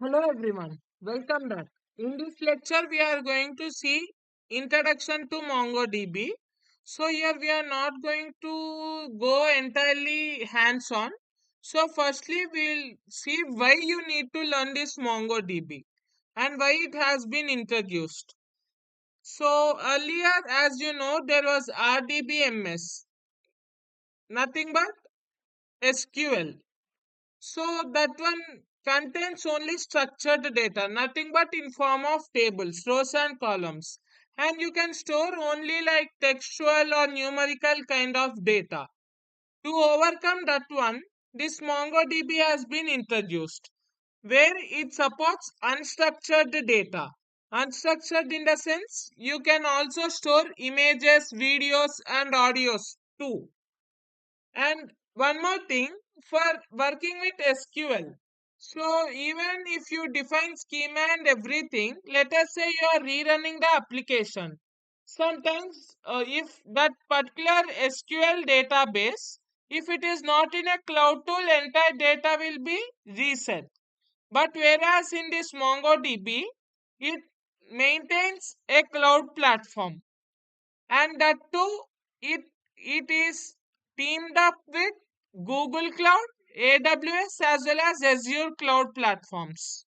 Hello everyone, welcome back. In this lecture, we are going to see introduction to MongoDB. So here we are not going to go entirely hands-on. So firstly, we'll see why you need to learn this MongoDB and why it has been introduced. So earlier, as you know, there was RDBMS, nothing but SQL. So that one contains only structured data, nothing but in form of tables, rows and columns. And you can store only like textual or numerical kind of data. To overcome that one, this MongoDB has been introduced, where it supports unstructured data. Unstructured in the sense you can also store images, videos, and audios too. And one more thing for working with SQL. So even if you define schema and everything, let us say you are rerunning the application. Sometimes if that particular SQL database, if it is not in a cloud tool, entire data will be reset. But whereas in this MongoDB, it maintains a cloud platform, and that too it is teamed up with Google Cloud, AWS, as well as Azure cloud platforms.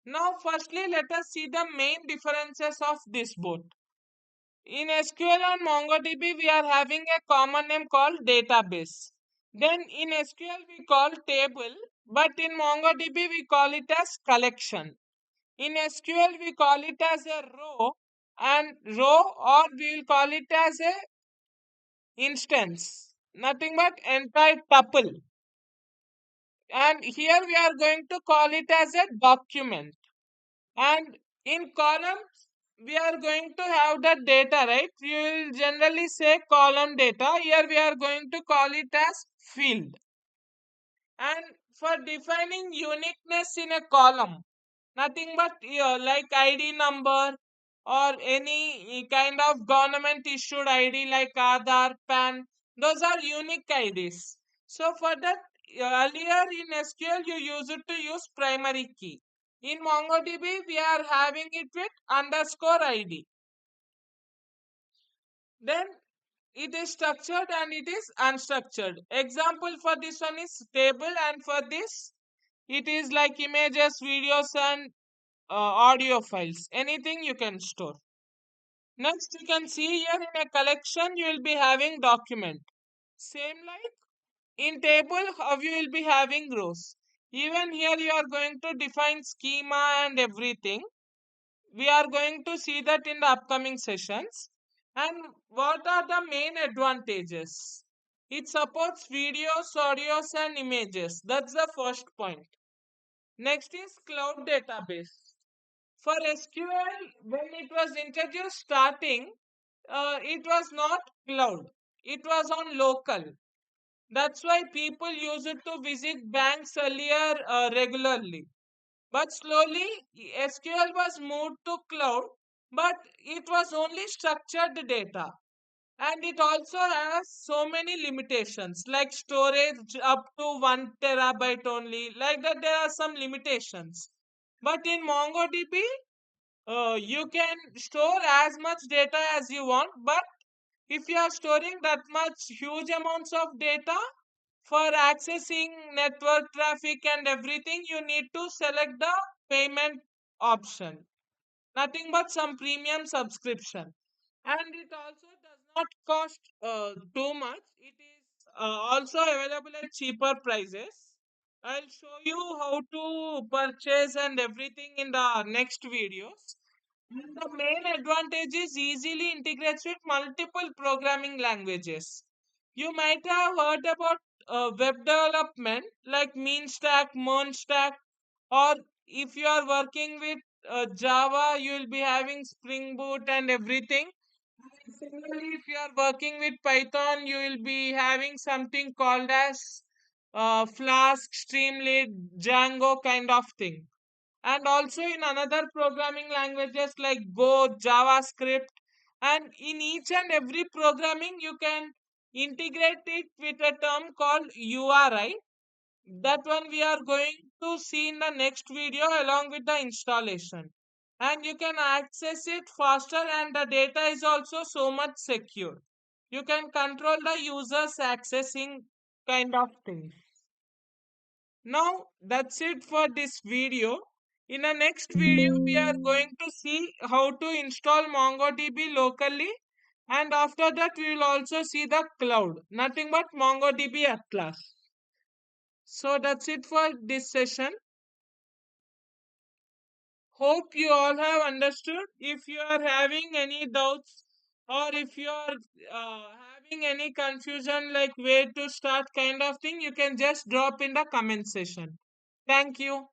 Now firstly let us see the main differences of this both. In SQL and MongoDB we are having a common name called database. Then in SQL we call table, but in MongoDB we call it as collection. In SQL we call it as a row, and row, or we will call it as a instance, nothing but entire tuple. And here we are going to call it as a document. And in columns, we are going to have the data, right? We will generally say column data. Here we are going to call it as field. And for defining uniqueness in a column, nothing but like ID number or any kind of government issued ID like Aadhaar, PAN, those are unique IDs. So for that, earlier in SQL you used to use primary key. In MongoDB we are having it with underscore ID. Then it is structured and it is unstructured. Example for this one is table, and for this it is like images, videos, and audio files. Anything you can store. Next, you can see here in a collection you will be having document. Same like in table, how you will be having rows. Even here you are going to define schema and everything. We are going to see that in the upcoming sessions. And what are the main advantages? It supports videos, audios, and images. That's the first point. Next is cloud database. For SQL, when it was introduced starting, it was not cloud. It was on local. That's why people used it to visit banks earlier regularly. But slowly, SQL was moved to cloud, but it was only structured data. And it also has so many limitations like storage up to 1 terabyte only. Like that, there are some limitations. But in MongoDB, you can store as much data as you want, but if you are storing that much huge amounts of data for accessing network traffic and everything, you need to select the payment option, nothing but some premium subscription. And it also does not cost too much. It is also available at cheaper prices. I'll show you how to purchase and everything in the next videos. And the main advantage is easily integrates with multiple programming languages. You might have heard about web development like mean stack, MERN stack, or if you are working with Java, you will be having Spring Boot and everything. Similarly, if you are working with Python, you will be having something called as Flask, Streamlit, Django kind of thing. And also in another programming languages like Go, JavaScript, and in each and every programming you can integrate it with a term called URI. That one we are going to see in the next video along with the installation. And you can access it faster and the data is also so much secure. You can control the users accessing kind of thing. Now that's it for this video. In the next video, we are going to see how to install MongoDB locally, and after that we will also see the cloud, nothing but MongoDB Atlas. So that's it for this session. Hope you all have understood. If you are having any doubts or if you are having any confusion like where to start kind of thing, you can just drop in the comment section. Thank you.